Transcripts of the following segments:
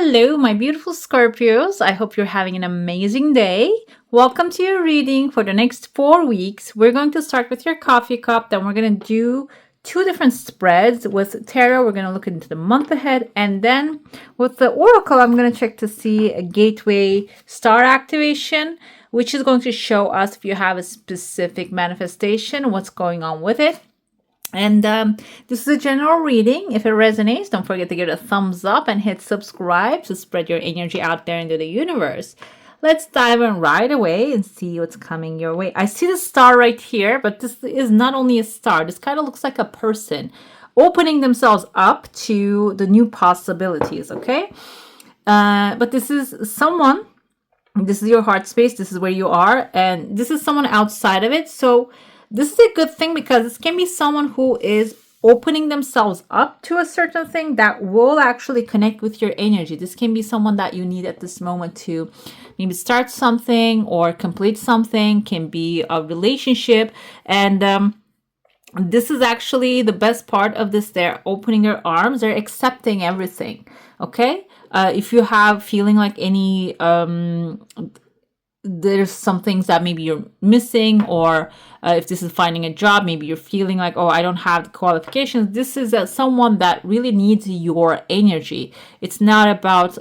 Hello, my beautiful Scorpios. I hope you're having an amazing day. Welcome to your reading for the next 4 weeks. We're going to start with your coffee cup, then we're going to do two different spreads. With tarot, we're going to look into the month ahead, and then with the oracle, I'm going to check to see a gateway star activation, which is going to show us if you have a specific manifestation, what's going on with it. And this is a general reading. If it resonates, don't forget to give it a thumbs up and hit subscribe to spread your energy out there into the universe. Let's dive in right away and see what's coming your way. I see the star right here, but this is not only a star. This kind of looks like a person opening themselves up to the new possibilities, okay? But this is someone, this is your heart space, this is where you are, and this is someone outside of it. So this is a good thing because this can be someone who is opening themselves up to a certain thing that will actually connect with your energy. This can be someone that you need at this moment to maybe start something or complete something, can be a relationship. And this is actually the best part of this. They're opening their arms, they're accepting everything. Okay. If you have feeling like any there's some things that maybe you're missing, or if this is finding a job, maybe you're feeling like, oh, I don't have the qualifications. This is someone that really needs your energy. It's not about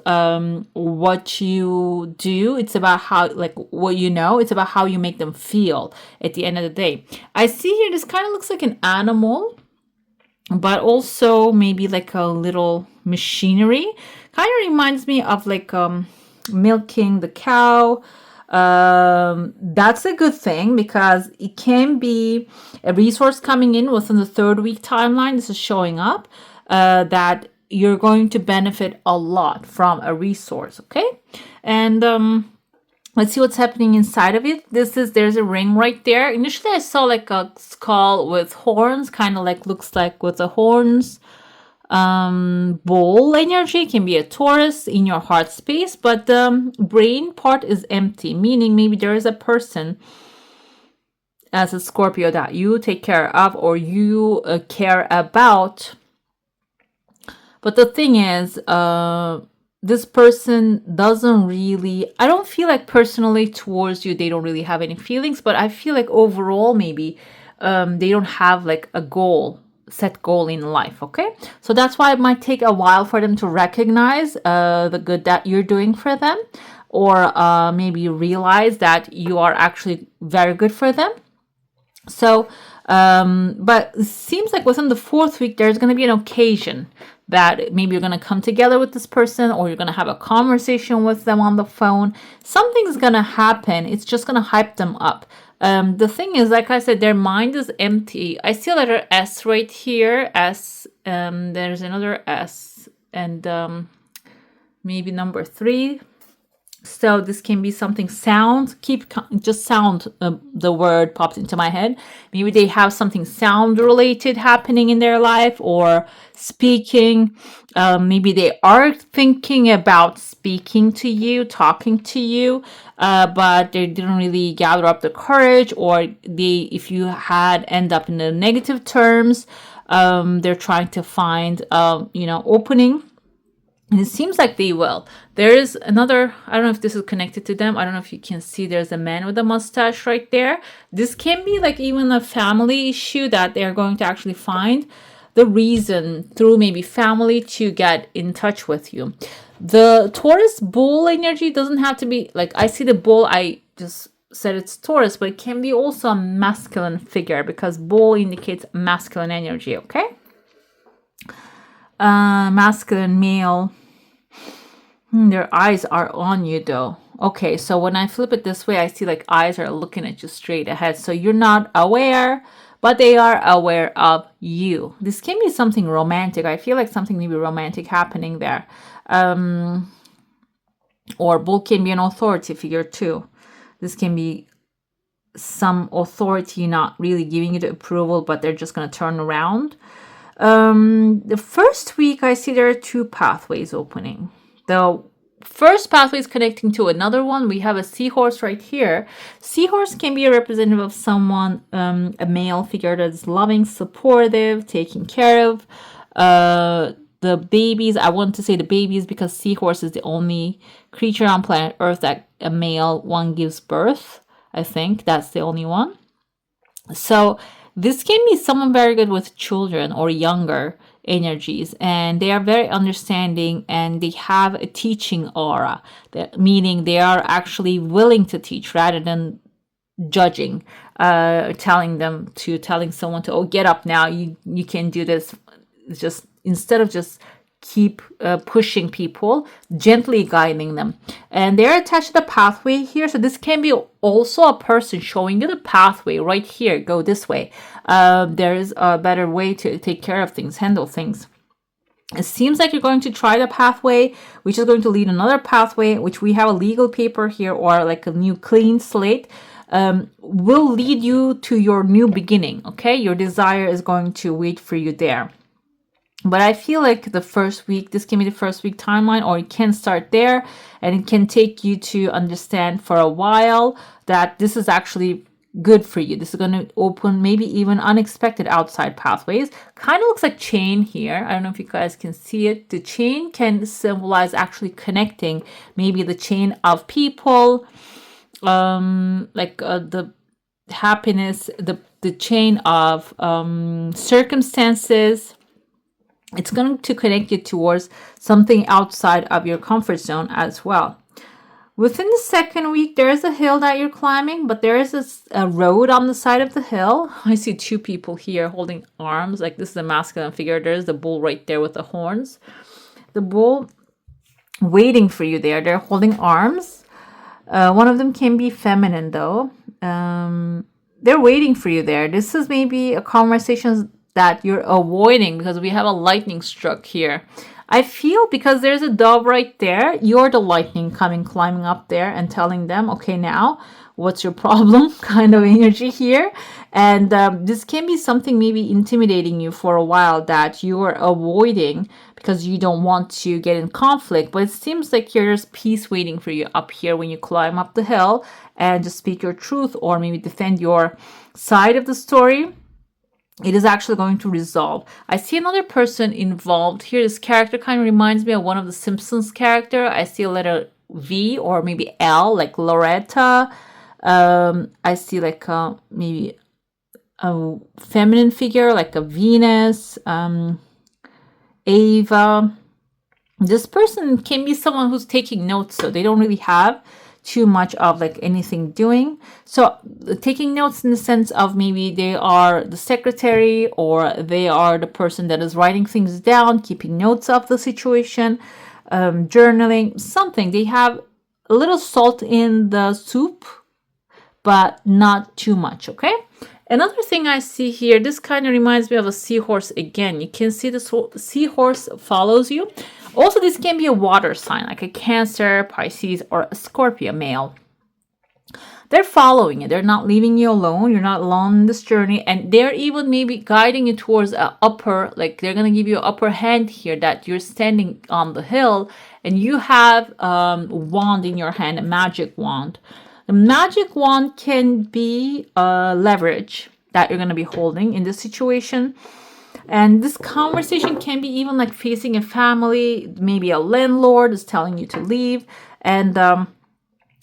what you do. It's about how, like, what you know. It's about how you make them feel at the end of the day. I see here, this kind of looks like an animal, but also maybe like a little machinery. Kind of reminds me of like milking the cow. That's a good thing because it can be a resource coming in within the 3rd week timeline. This is showing up that you're going to benefit a lot from a resource. Okay. And let's see what's happening inside of it. There's a ring right there. Initially I saw like a skull with horns, kind of like looks like with the horns. Bull energy can be a Taurus in your heart space, but the brain part is empty, meaning maybe there is a person as a Scorpio that you take care of or you care about. But the thing is, this person doesn't really, I don't feel like personally towards you, they don't really have any feelings, but I feel like overall maybe they don't have like a set goal in life. Okay, so that's why it might take a while for them to recognize the good that you're doing for them, or maybe realize that you are actually very good for them. So but it seems like within the 4th week there's going to be an occasion that maybe you're going to come together with this person, or you're going to have a conversation with them on the phone. Something's going to happen. It's just going to hype them up. The thing is, like I said, their mind is empty. I see a letter S right here. S. There's another S, and maybe number 3. So this can be something sound. Just sound. The word popped into my head. Maybe they have something sound related happening in their life, or speaking. Maybe they are thinking about speaking to you, talking to you, but they didn't really gather up the courage, or if you had end up in the negative terms, they're trying to find, opening. And it seems like they will. There is another, I don't know if this is connected to them. I don't know if you can see there's a man with a mustache right there. This can be like even a family issue that they're going to actually find the reason through maybe family to get in touch with you. The Taurus bull energy doesn't have to be like, I see the bull, I just said it's Taurus, but it can be also a masculine figure because bull indicates masculine energy. Okay. Masculine male. Their eyes are on you though. Okay, so when I flip it this way, I see like eyes are looking at you straight ahead. So you're not aware, but they are aware of you. This can be something romantic. I feel like something maybe romantic happening there. Or bull can be an authority figure too. This can be some authority not really giving you the approval, but they're just going to turn around. The 1st week, I see there are 2 pathways opening. The first pathway is connecting to another one. We have a seahorse right here. Seahorse can be a representative of someone, a male figure that is loving, supportive, taking care of, the babies. I want to say the babies because seahorse is the only creature on planet Earth that a male one gives birth. I think that's the only one. So this can be someone very good with children or younger energies, and they are very understanding and they have a teaching aura, meaning they are actually willing to teach rather than judging, telling someone to, oh, get up now, you can do this. It's just, instead of just keep pushing people, gently guiding them. And they're attached to the pathway here, so this can be also a person showing you the pathway right here, go this way. There is a better way to take care of things, handle things. It seems like you're going to try the pathway, which is going to lead another pathway, which we have a legal paper here, or like a new clean slate, will lead you to your new beginning. Okay, your desire is going to wait for you there. But I feel like the first week, this can be the first week timeline, or it can start there, and it can take you to understand for a while that this is actually good for you. This is going to open maybe even unexpected outside pathways. Kind of looks like chain here. I don't know if you guys can see it. The chain can symbolize actually connecting, maybe the chain of people, the happiness, the chain of circumstances. It's going to connect you towards something outside of your comfort zone as well. Within the second week, there is a hill that you're climbing, but there is a road on the side of the hill. I see two people here holding arms. Like, this is a masculine figure. There's the bull right there with the horns. The bull waiting for you there. They're holding arms. One of them can be feminine, though. They're waiting for you there. This is maybe a conversation that you're avoiding because we have a lightning struck here. I feel because there's a dove right there, you're the lightning climbing up there and telling them, okay, now what's your problem, kind of energy here. And this can be something maybe intimidating you for a while that you are avoiding because you don't want to get in conflict. But it seems like there's peace waiting for you up here when you climb up the hill and just speak your truth or maybe defend your side of the story. It is actually going to resolve. I see another person involved here. This character kind of reminds me of one of the Simpsons character. I see a letter V or maybe L, like Loretta. I see like maybe a feminine figure, like a Venus, Ava. This person can be someone who's taking notes, so they don't really have too much of like anything doing. So taking notes in the sense of maybe they are the secretary or they are the person that is writing things down, keeping notes of the situation, journaling, something. They have a little salt in the soup, but not too much, okay? Another thing I see here, this kind of reminds me of a seahorse again. You can see the seahorse follows you. Also, this can be a water sign, like a Cancer, Pisces, or a Scorpio male. They're following you. They're not leaving you alone. You're not alone in this journey. And they're even maybe guiding you towards an upper, like they're going to give you an upper hand here that you're standing on the hill and you have a wand in your hand, a magic wand. The magic wand can be a leverage that you're going to be holding in this situation. And this conversation can be even like facing a family, maybe a landlord is telling you to leave. And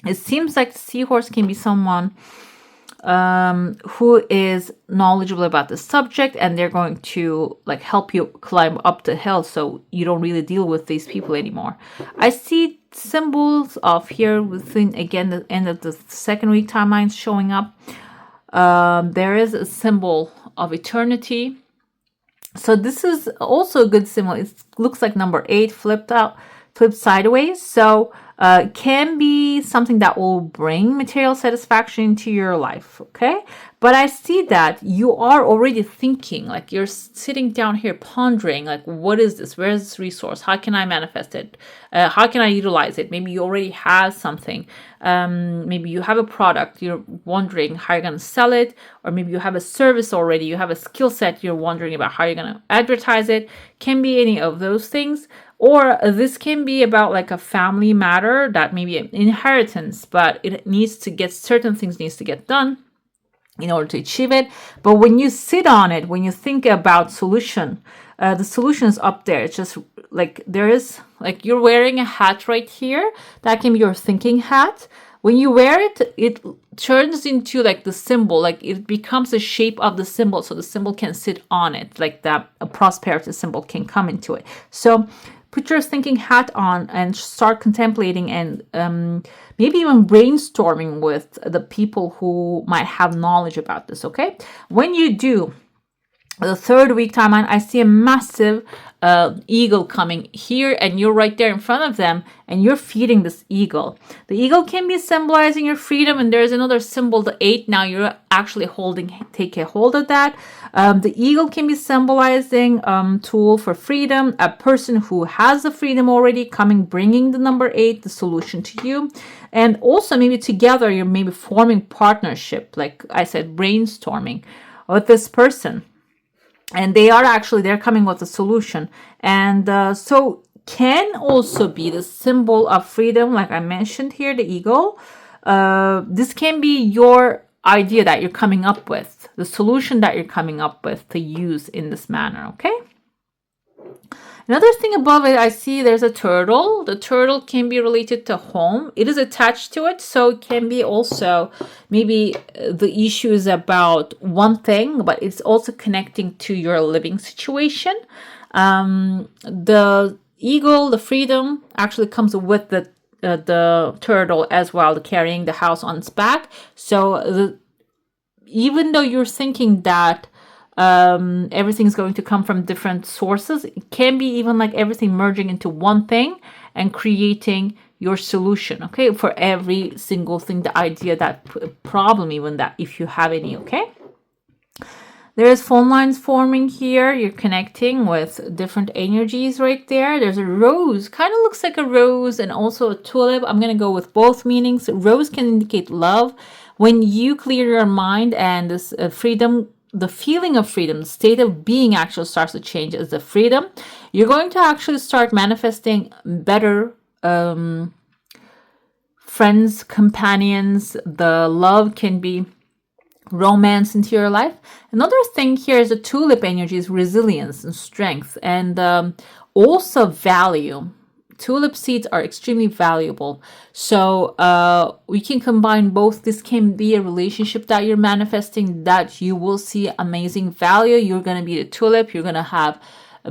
it seems like the seahorse can be someone who is knowledgeable about the subject and they're going to like help you climb up the hill so you don't really deal with these people anymore. I see symbols of here within, again, the end of the second week timelines showing up. There is a symbol of eternity. So this is also a good symbol. It looks like number 8 flipped sideways. So can be something that will bring material satisfaction into your life, okay? But I see that you are already thinking, like you're sitting down here pondering, like, what is this? Where is this resource? How can I manifest it? How can I utilize it? Maybe you already have something. Maybe you have a product. You're wondering how you're going to sell it. Or maybe you have a service already. You have a skill set. You're wondering about how you're going to advertise it. Can be any of those things. Or this can be about like a family matter that maybe an inheritance, but it needs to get certain things needs to get done in order to achieve it. But when you sit on it, when you think about solution, The solution is up there. It's just like there is, like you're wearing a hat right here. That can be your thinking hat. When you wear it, it turns into like the symbol, like it becomes the shape of the symbol, so the symbol can sit on it, like that a prosperity symbol can come into it. So put your thinking hat on and start contemplating and maybe even brainstorming with the people who might have knowledge about this, okay? When you do, the third week timeline, I see a massive eagle coming here, and you're right there in front of them, and you're feeding this eagle. The eagle can be symbolizing your freedom, and there's another symbol, the 8. Now you're actually take a hold of that. The eagle can be symbolizing tool for freedom, a person who has the freedom already coming, bringing the number 8, the solution to you. And also maybe together, you're maybe forming partnership, like I said, brainstorming with this person. And they're coming with a solution. And so can also be the symbol of freedom, like I mentioned here, the eagle. This can be your idea that you're coming up with, the solution that you're coming up with to use in this manner, okay? Another thing above it, I see there's a turtle. The turtle can be related to home. It is attached to it, so it can be also maybe the issue is about one thing, but it's also connecting to your living situation. The eagle, the freedom, actually comes with the turtle as well, carrying the house on its back. So even though you're thinking that everything's going to come from different sources, it can be even like everything merging into one thing and creating your solution, okay, for every single thing, the idea, that problem, even that, if you have any, okay? There's phone lines forming here. You're connecting with different energies right there. There's a rose, kind of looks like a rose, and also a tulip. I'm going to go with both meanings. Rose can indicate love. When you clear your mind and this freedom, the feeling of freedom, the state of being actually starts to change as the freedom, you're going to actually start manifesting better friends, companions. The love can be romance into your life. Another thing here is the tulip energy is resilience and strength, and also value. Tulip seeds are extremely valuable. So we can combine both. This can be a relationship that you're manifesting that you will see amazing value. You're going to be the tulip. You're going to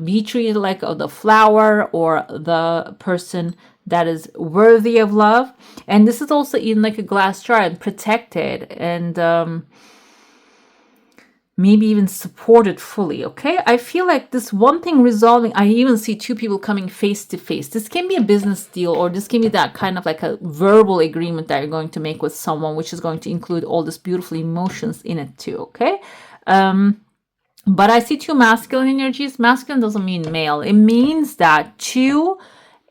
be treated like the flower or the person that is worthy of love. And this is also in like a glass jar and protected and maybe even supported fully, okay? I feel like this one thing resolving, I even see two people coming face to face. This can be a business deal, or this can be that kind of like a verbal agreement that you're going to make with someone, which is going to include all these beautiful emotions in it too, okay? But I see two masculine energies. Masculine doesn't mean male. It means that two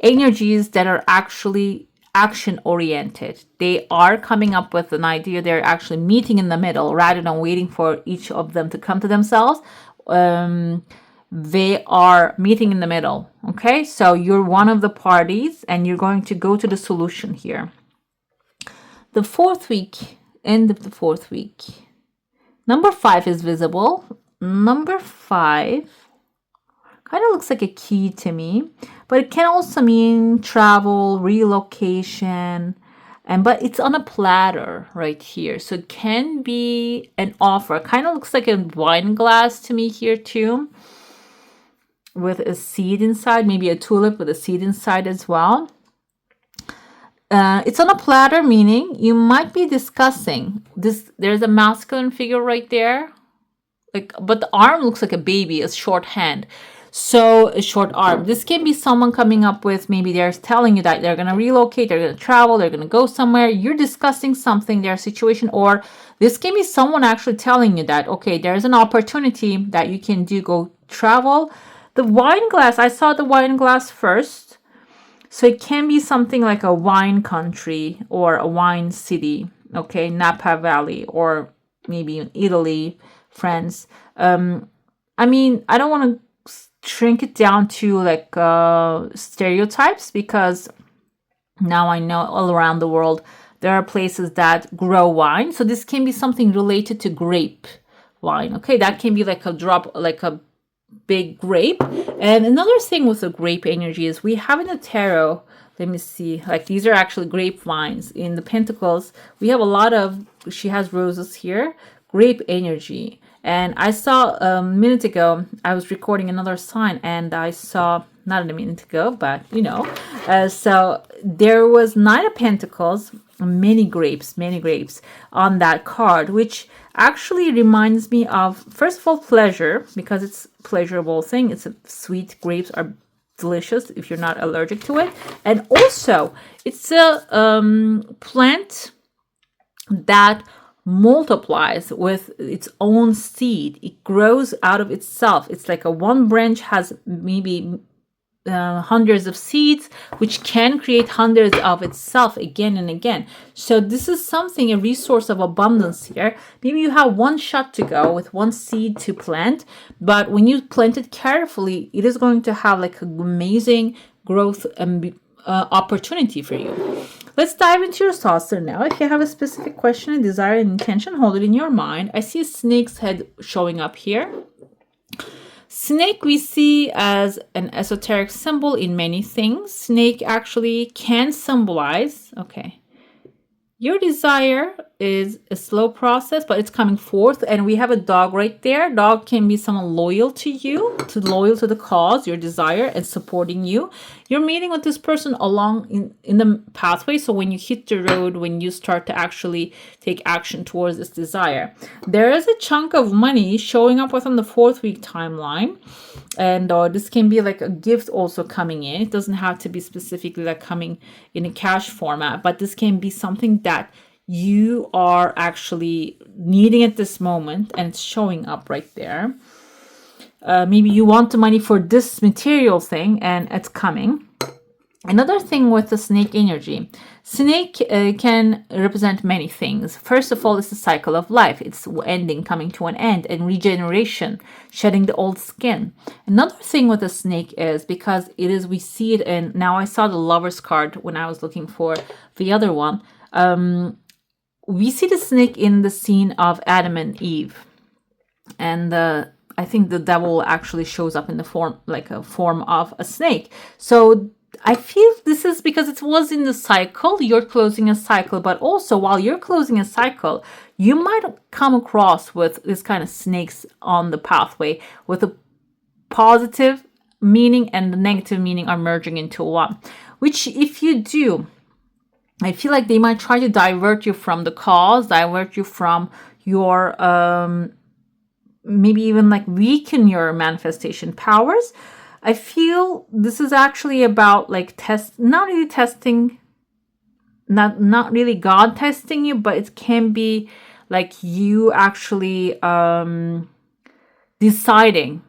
energies that are actually action oriented. They are coming up with an idea. They're actually meeting in the middle rather than waiting for each of them to come to themselves. They are meeting in the middle. Okay, so you're one of the parties and you're going to go to the solution here. The fourth week, end of the fourth week. Number 5 is visible. Number 5 kind of looks like a key to me, but it can also mean travel, relocation, but it's on a platter right here. So it can be an offer. Kind of looks like a wine glass to me here too, with a seed inside, maybe a tulip with a seed inside as well. It's on a platter, meaning you might be discussing this. There's a masculine figure right there, but the arm looks like a baby, a short hand. So a short arm. This can be someone coming up with, maybe they're telling you that they're going to relocate, they're going to travel, they're going to go somewhere. You're discussing something, their situation, or this can be someone actually telling you that, okay, there's an opportunity that you can go travel. The wine glass, I saw the wine glass first. So it can be something like a wine country or a wine city, okay, Napa Valley, or maybe in Italy, France. I mean, I don't want to shrink it down to like stereotypes, because now I know all around the world there are places that grow wine. So this can be something related to grape wine. Okay, that can be like a drop, like a big grape. And another thing with the grape energy is we have in the tarot, let me see, like these are actually grapevines. In the pentacles, we have a lot of, she has roses here, grape energy. And I saw a minute ago, I was recording another sign and I saw, not a minute ago, but you know, so there was Nine of Pentacles, many grapes on that card, which actually reminds me of, first of all, pleasure, because it's a pleasurable thing. It's a sweet, grapes are delicious if you're not allergic to it. And also, it's a plant that multiplies with its own seed. It grows out of itself. It's like a one branch has maybe hundreds of seeds, which can create hundreds of itself again and again. So this is something, a resource of abundance here. Maybe you have one shot to go with one seed to plant, but when you plant it carefully, it is going to have like an amazing growth and opportunity for you. Let's dive into your saucer now. If you have a specific question, a desire, and intention, hold it in your mind. I see a snake's head showing up here. Snake we see as an esoteric symbol in many things. Snake actually can symbolize, okay, your desire is a slow process, but it's coming forth. And we have a dog right there. Dog can be someone loyal to you, loyal to the cause, your desire, and supporting you. You're meeting with this person along in the pathway. So when you hit the road, when you start to actually take action towards this desire, there is a chunk of money showing up within the 4th week timeline. And this can be like a gift also coming in. It doesn't have to be specifically like coming in a cash format, but this can be something that you are actually needing at this moment, and it's showing up right there. Maybe you want the money for this material thing and it's coming. Another thing with the snake energy, snake can represent many things. First of all, it's the cycle of life. It's ending, coming to an end, and regeneration, shedding the old skin. Another thing with the snake is, because it is, we see it in, now I saw the Lover's card when I was looking for the other one. We see the snake in the scene of Adam and Eve. And I think the devil actually shows up in the form, like a form of a snake. So I feel this is because it was in the cycle, you're closing a cycle, but also while you're closing a cycle, you might come across with this kind of snakes on the pathway with a positive meaning and the negative meaning are merging into one, which if you do, I feel like they might try to divert you from the cause, divert you from your, maybe even like weaken your manifestation powers. I feel this is actually about like not really testing, not really God testing you, but it can be like you actually deciding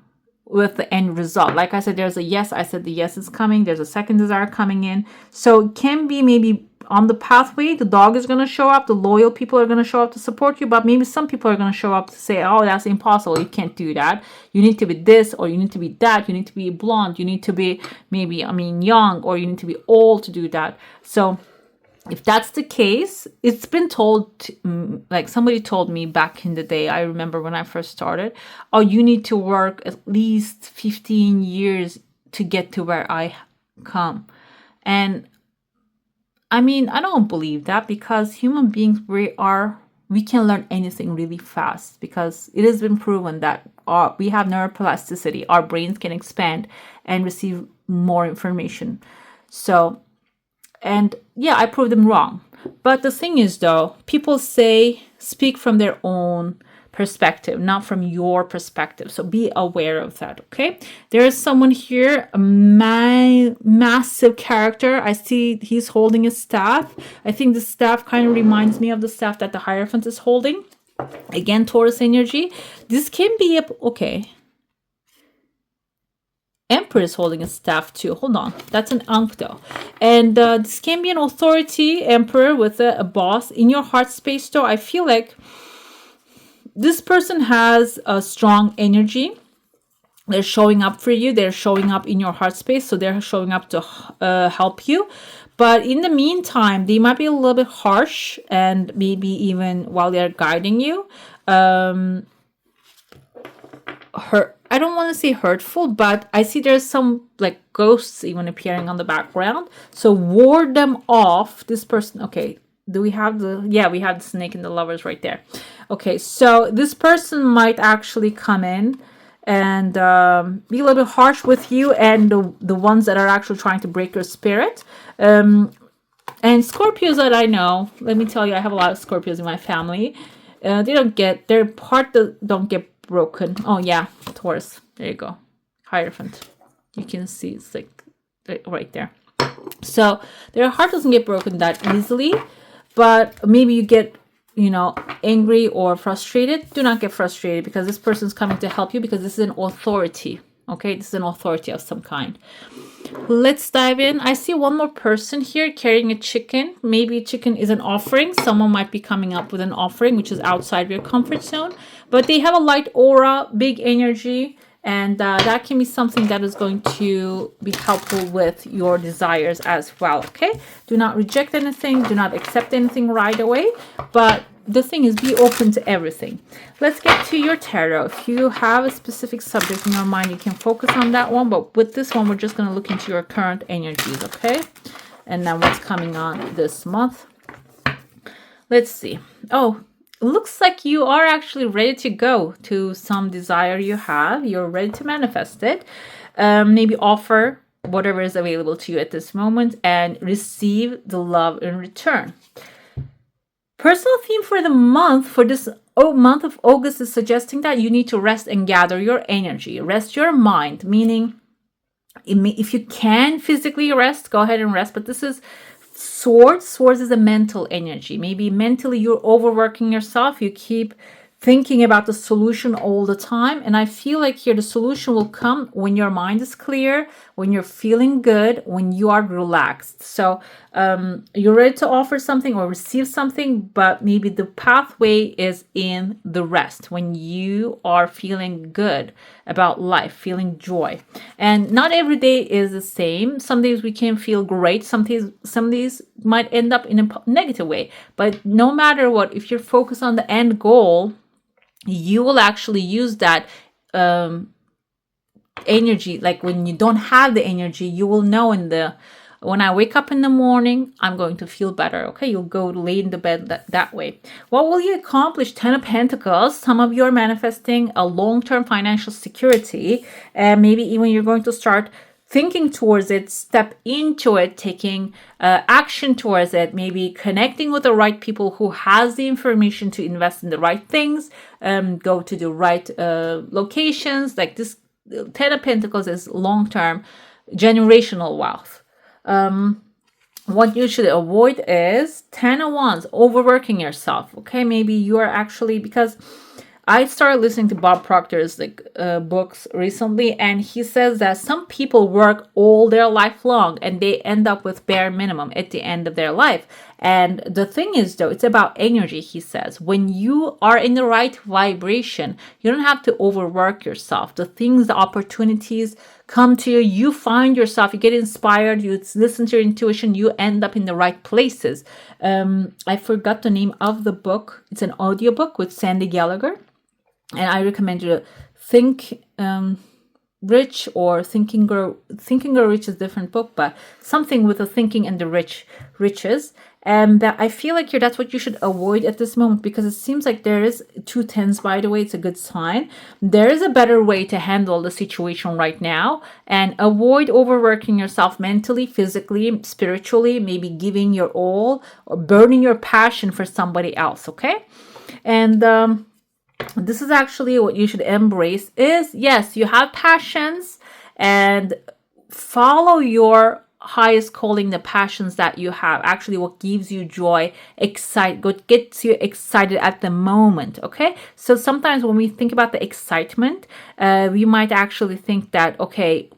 with the end result. Like I said, there's a yes. I said the yes is coming. There's a second desire coming in. So it can be maybe on the pathway, the dog is going to show up. The loyal people are going to show up to support you. But maybe some people are going to show up to say, oh, that's impossible. You can't do that. You need to be this, or you need to be that. You need to be blonde. You need to be maybe, young, or you need to be old to do that. So if that's the case, it's been told, like somebody told me back in the day, I remember when I first started, oh, you need to work at least 15 years to get to where I come. And I don't believe that, because human beings, we can learn anything really fast, because it has been proven that we have neuroplasticity. Our brains can expand and receive more information. So, and yeah, I proved them wrong. But the thing is, though, people speak from their own perspective, not from your perspective. So be aware of that, okay? There is someone here, a massive character. I see he's holding a staff. I think the staff kind of reminds me of the staff that the Hierophant is holding. Again, Taurus energy. This can be okay. Emperor is holding a staff too. Hold on. That's an Ankh though. And this can be an authority, Emperor, with a boss. In your heart space though, I feel like this person has a strong energy. They're showing up for you. They're showing up in your heart space. So they're showing up to help you. But in the meantime, they might be a little bit harsh, and maybe even while they're guiding you. hurt. I don't want to say hurtful, but I see there's some like ghosts even appearing on the background. So ward them off. This person, okay. Do we have we have the snake and the lovers right there. Okay, so this person might actually come in and be a little bit harsh with you and the ones that are actually trying to break your spirit. And Scorpios that I know, let me tell you, I have a lot of Scorpios in my family. Their part don't get broken. Oh yeah, Taurus. There you go. Hierophant. You can see it's like right there. So their heart doesn't get broken that easily, but maybe you get, angry or frustrated. Do not get frustrated because this person's coming to help you because this is an authority. Okay, this is an authority of some kind. Let's dive in. I see one more person here carrying a chicken. Maybe chicken is an offering. Someone might be coming up with an offering which is outside of your comfort zone, but they have a light aura, big energy, and that can be something that is going to be helpful with your desires as well. Okay, do not reject anything, do not accept anything right away, but the thing is, be open to everything. Let's get to your tarot. If you have a specific subject in your mind, you can focus on that one. But with this one, we're just going to look into your current energies, okay? And then what's coming on this month. Let's see. Oh, it looks like you are actually ready to go to some desire you have. You're ready to manifest it. Maybe offer whatever is available to you at this moment and receive the love in return. Personal theme for the month, for this month of August, is suggesting that you need to rest and gather your energy. Rest your mind, meaning if you can physically rest, go ahead and rest. But this is swords. Swords is a mental energy. Maybe mentally you're overworking yourself. You keep thinking about the solution all the time. And I feel like here the solution will come when your mind is clear, when you're feeling good, when you are relaxed. So you're ready to offer something or receive something, but maybe the pathway is in the rest, when you are feeling good about life, feeling joy. And not every day is the same. Some days we can feel great. Some days might end up in a negative way. But no matter what, if you're focused on the end goal, you will actually use that energy. Like when you don't have the energy, you will know when I wake up in the morning, I'm going to feel better. Okay, you'll go lay in the bed that way. What will you accomplish? 10 of Pentacles. Some of you are manifesting a long-term financial security, and maybe even you're going to start thinking towards it, step into it, taking action towards it, maybe connecting with the right people who has the information to invest in the right things, go to the right locations. Like this 10 of Pentacles is long-term generational wealth. What you should avoid is 10 of Wands, overworking yourself. Okay, maybe you are actually, because I started listening to Bob Proctor's books recently, and he says that some people work all their life long and they end up with bare minimum at the end of their life. And the thing is, though, it's about energy, he says. When you are in the right vibration, you don't have to overwork yourself. The things, the opportunities come to you, you find yourself, you get inspired, you listen to your intuition, you end up in the right places. I forgot the name of the book. It's an audiobook with Sandy Gallagher. And I recommend you to Think Rich or Thinking Grow Rich is a different book, but something with the thinking and the riches. And that I feel like that's what you should avoid at this moment, because it seems like there is 2 tens, by the way. It's a good sign. There is a better way to handle the situation right now, and avoid overworking yourself mentally, physically, spiritually, maybe giving your all or burning your passion for somebody else. Okay. And this is actually what you should embrace is, yes, you have passions, and follow your highest calling, the passions that you have, actually what gives you joy, what gets you excited at the moment. Okay, so sometimes when we think about the excitement, we might actually think that, okay,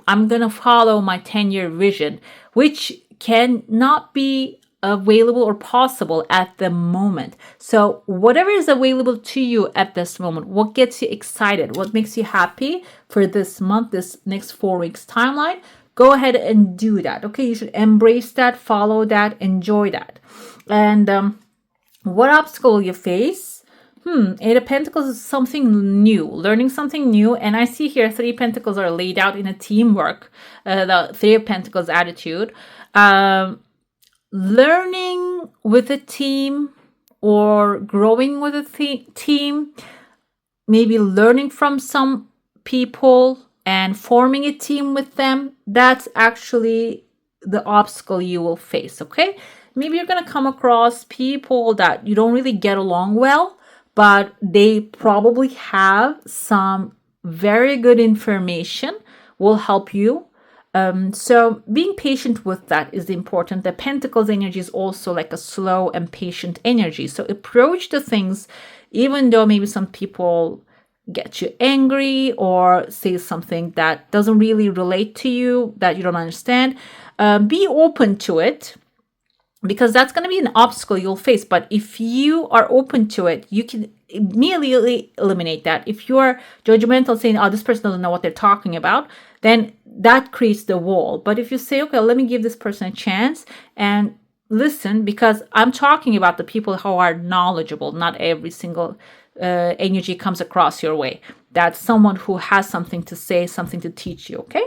I'm gonna follow my 10-year vision, which cannot be available or possible at the moment. So whatever is available to you at this moment, what gets you excited, what makes you happy for this month, this next 4 weeks timeline, go ahead and do that. Okay, you should embrace that, follow that, enjoy that. And what obstacle you face? Eight of Pentacles is something new, learning something new. And I see here Three Pentacles are laid out in a teamwork, the Three of Pentacles attitude. Learning with a team or growing with a team, maybe learning from some people and forming a team with them. That's actually the obstacle you will face, okay? Maybe you're going to come across people that you don't really get along well, but they probably have some very good information, will help you. So being patient with that is important. The Pentacles energy is also like a slow and patient energy. So approach the things, even though maybe some people get you angry or say something that doesn't really relate to you, that you don't understand. Be open to it, because that's going to be an obstacle you'll face. But if you are open to it, you can immediately eliminate that. If you're judgmental, saying, oh, this person doesn't know what they're talking about, then that creates the wall. But if you say, okay, let me give this person a chance and listen, because I'm talking about the people who are knowledgeable. Not every single energy comes across your way. That's someone who has something to say, something to teach you, okay?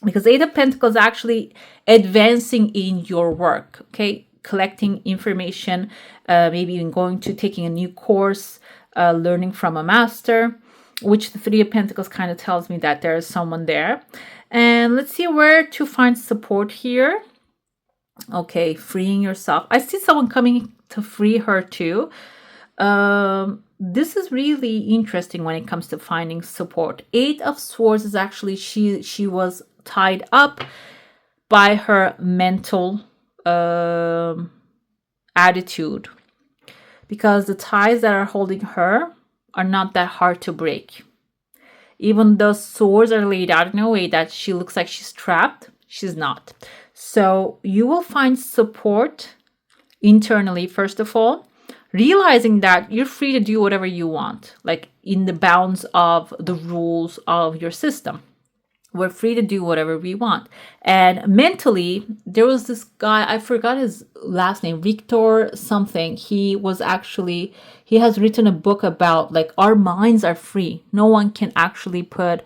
Because Eight of Pentacles actually advancing in your work, okay? Collecting information, maybe even taking a new course, learning from a master, which the Three of Pentacles kind of tells me that there is someone there. And let's see where to find support here. Okay, freeing yourself. I see someone coming to free her too. This is really interesting when it comes to finding support. Eight of Swords is actually, she was tied up by her mental attitude, because the ties that are holding her are not that hard to break. Even though swords are laid out in a way that she looks like she's trapped, she's not. So you will find support internally, first of all, realizing that you're free to do whatever you want, like in the bounds of the rules of your system. We're free to do whatever we want. And mentally, there was this guy, I forgot his last name, Victor something. He has written a book about like our minds are free. No one can actually put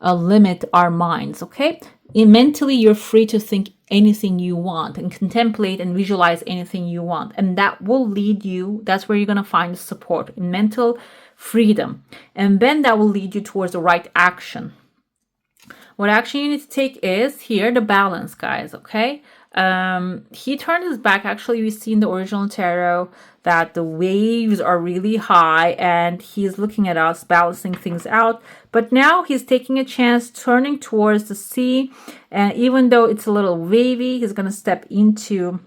a limit our minds, okay? Mentally, you're free to think anything you want and contemplate and visualize anything you want. And that will lead you, that's where you're going to find support in mental freedom. And then that will lead you towards the right action. What action you need to take is here, the balance, guys, okay? He turned his back. Actually, we see in the original tarot that the waves are really high and he's looking at us, balancing things out. But now he's taking a chance, turning towards the sea. And even though it's a little wavy, he's going to step into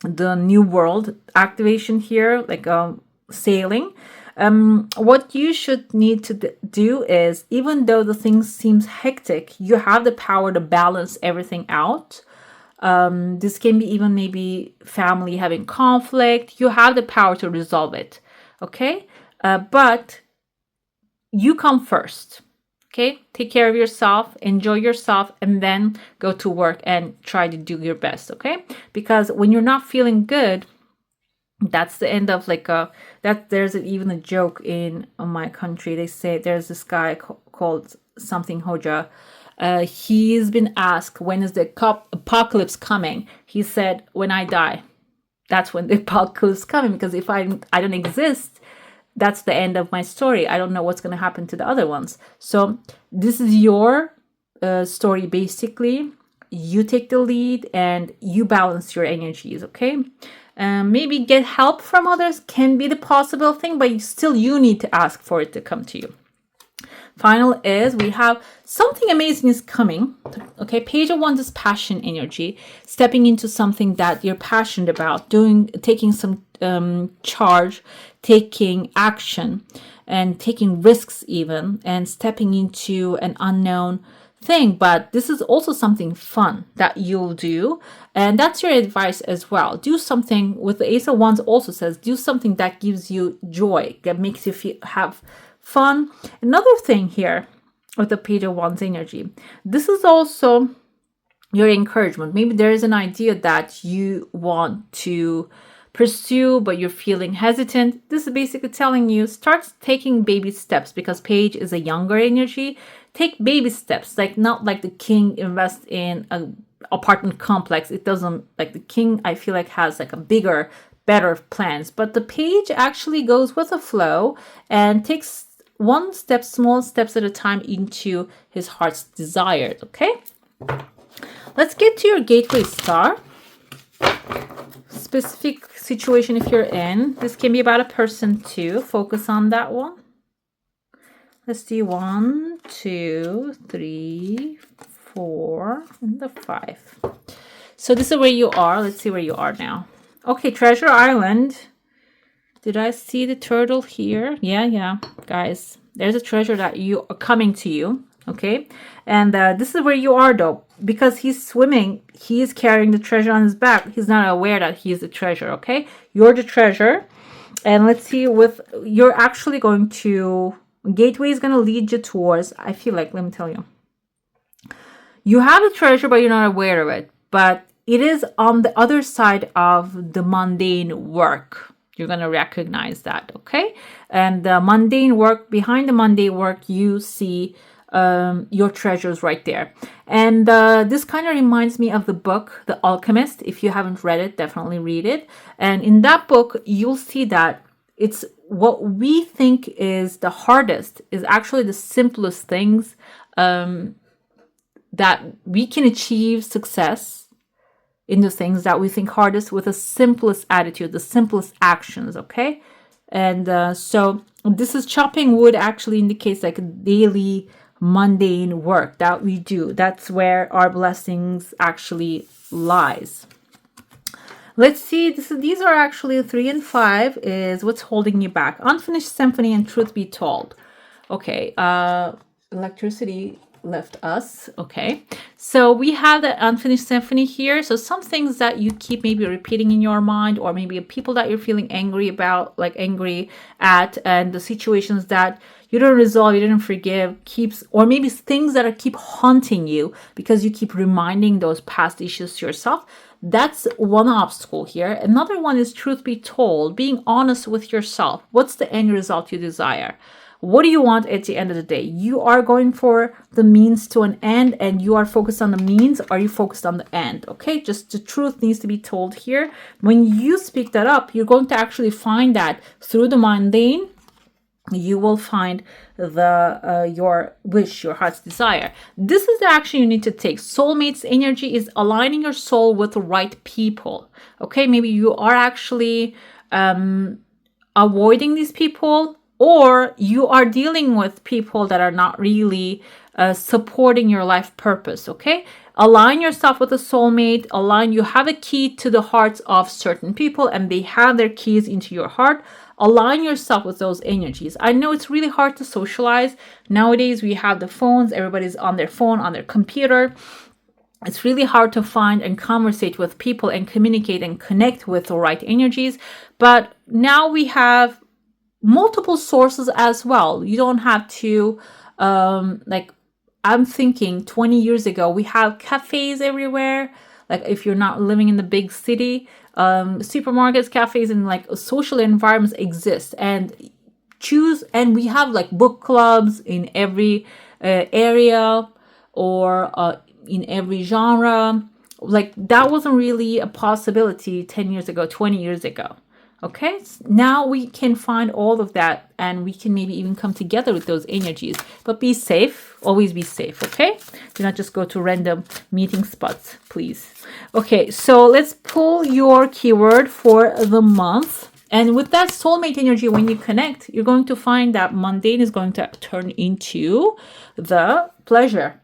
the new world activation here, like sailing. What you should need to do is, even though the thing seems hectic, you have the power to balance everything out. This can be even maybe family having conflict. You have the power to resolve it, okay? But you come first, okay? Take care of yourself, enjoy yourself, and then go to work and try to do your best, okay? Because when you're not feeling good, that's the end of like there's even a joke in my country. They say there's this guy called something Hoja. He's been asked, when is the apocalypse coming? He said, when I die, that's when the apocalypse is coming, because if I don't exist, that's the end of my story. I don't know what's going to happen to the other ones. So this is your story, basically. You take the lead and you balance your energies, okay? Maybe get help from others can be the possible thing, but you need to ask for it to come to you. Final is, we have something amazing is coming. Okay, Page of Wands is passion energy, stepping into something that you're passionate about, taking some charge, taking action, and taking risks even, and stepping into an unknown thing. But this is also something fun that you'll do, and that's your advice as well. Do something with the Ace of Wands. Also says do something that gives you joy, that makes you have fun. Another thing here with the Page of Wands energy, this is also your encouragement. Maybe there is an idea that you want to pursue, but you're feeling hesitant. This is basically telling you start taking baby steps, because Page is a younger energy. Take baby steps, like not like the King invest in a apartment complex. It doesn't, like the King, I feel like has like a bigger, better plans, but the Page actually goes with the flow and takes one step, small steps at a time into his heart's desires. Okay, let's get to your gateway star. Specific situation if you're in. This can be about a person too. Focus on that one. Let's do 1, 2, 3, 4, and the 5. So this is where you are. Let's see where you are now. Okay, Treasure Island. Did I see the turtle here? Yeah, guys. There's a treasure that you are coming to you. Okay, and this is where you are though, because he's swimming. He is carrying the treasure on his back. He's not aware that he's the treasure. Okay, you're the treasure, and let's see. You're actually going to. Gateway is going to lead you towards, I feel like, let me tell you. You have the treasure, but you're not aware of it. But it is on the other side of the mundane work. You're going to recognize that, okay? And the mundane work, behind the mundane work, you see your treasures right there. And this kind of reminds me of the book, The Alchemist. If you haven't read it, definitely read it. And in that book, you'll see that it's what we think is the hardest is actually the simplest things, that we can achieve success in the things that we think hardest with the simplest attitude, the simplest actions, okay? And so this is chopping wood actually indicates like a daily mundane work that we do. That's where our blessings actually lies. Let's see, these are actually 3 and 5 is what's holding you back. Unfinished symphony and truth be told. Okay, electricity left us. Okay, so we have the unfinished symphony here. So some things that you keep maybe repeating in your mind, or maybe people that you're feeling angry about, like angry at, and the situations that you don't resolve, you didn't forgive, or maybe things that are keep haunting you because you keep reminding those past issues to yourself. That's one obstacle here. Another one is truth be told, being honest with yourself. What's the end result you desire? What do you want at the end of the day? You are going for the means to an end, and you are focused on the means. Are you focused on the end? Okay, just the truth needs to be told here. When you speak that up, you're going to actually find that through the mundane, you will find your wish, your heart's desire. This is the action you need to take. Soulmates energy is aligning your soul with the right people. Okay, maybe you are actually avoiding these people, or you are dealing with people that are not really supporting your life purpose. Okay, align yourself with a soulmate. You have a key to the hearts of certain people, and they have their keys into your heart. Align yourself with those energies. I know it's really hard to socialize. Nowadays, we have the phones. Everybody's on their phone, on their computer. It's really hard to find and conversate with people and communicate and connect with the right energies. But now we have multiple sources as well. You don't have to, I'm thinking 20 years ago, we have cafes everywhere. Like if you're not living in the big city, supermarkets, cafes, and like social environments exist, and we have like book clubs in every area, or in every genre. Like that wasn't really a possibility 10 years ago, 20 years ago. Okay, now we can find all of that, and we can maybe even come together with those energies. But be safe, always be safe, okay? Do not just go to random meeting spots, please. Okay, so let's pull your keyword for the month. And with that soulmate energy, when you connect, you're going to find that mundane is going to turn into the pleasure.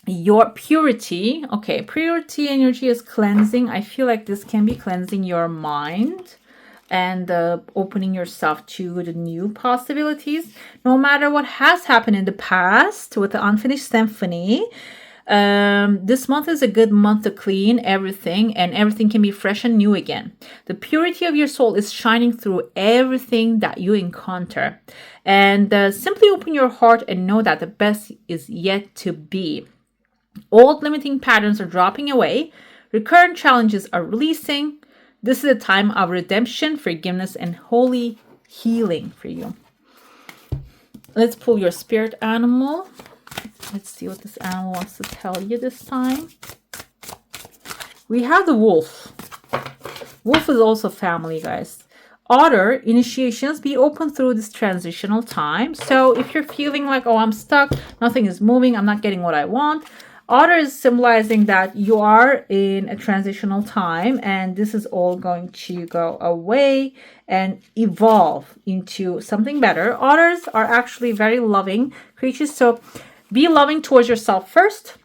Your purity, okay, purity energy is cleansing. I feel like this can be cleansing your mind and opening yourself to the new possibilities. No matter what has happened in the past with the unfinished symphony, this month is a good month to clean everything, and everything can be fresh and new again. The purity of your soul is shining through everything that you encounter. And simply open your heart and know that the best is yet to be. Old limiting patterns are dropping away. Recurrent challenges are releasing. This is a time of redemption, forgiveness, and holy healing for you. Let's pull your spirit animal. Let's see what this animal wants to tell you this time. We have the wolf. Wolf is also family, guys. Otter, initiations, be open through this transitional time. So if you're feeling like, oh, I'm stuck, nothing is moving, I'm not getting what I want, Otter is symbolizing that you are in a transitional time and this is all going to go away and evolve into something better. Otters are actually very loving creatures, so be loving towards yourself first.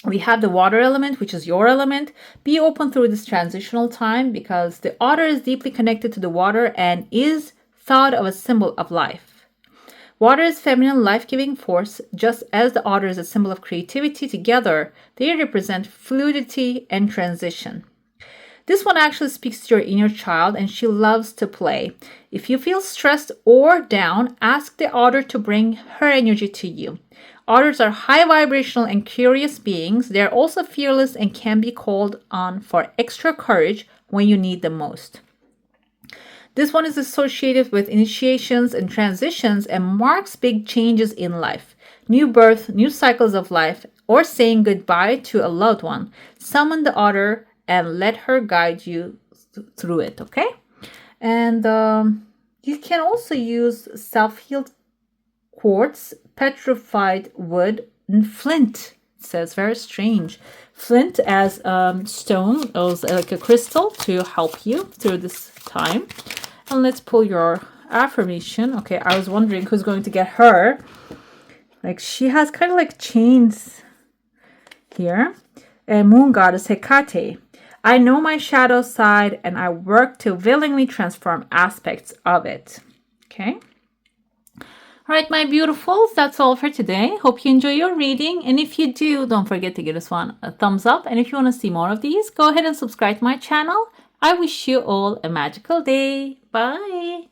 We have the water element, which is your element. Be open through this transitional time because the otter is deeply connected to the water and is thought of a symbol of life. Water is feminine, life-giving force, just as the otter is a symbol of creativity. Together, they represent fluidity and transition. This one actually speaks to your inner child and she loves to play. If you feel stressed or down, ask the otter to bring her energy to you. Otters are high vibrational and curious beings. They are also fearless and can be called on for extra courage when you need the most. This one is associated with initiations and transitions and marks big changes in life. New birth, new cycles of life, or saying goodbye to a loved one. Summon the otter and let her guide you through it, okay? And you can also use self-healed quartz, petrified wood, and flint. It says very strange. Flint as stone, as like a crystal to help you through this time. And let's pull your affirmation. Okay, I was wondering who's going to get her. Like she has kind of like chains here. Moon goddess Hecate. I know my shadow side and I work to willingly transform aspects of it. Okay. All right, my beautifuls, that's all for today. Hope you enjoy your reading. And if you do, don't forget to give this one a thumbs up. And if you want to see more of these, go ahead and subscribe to my channel. I wish you all a magical day. Bye.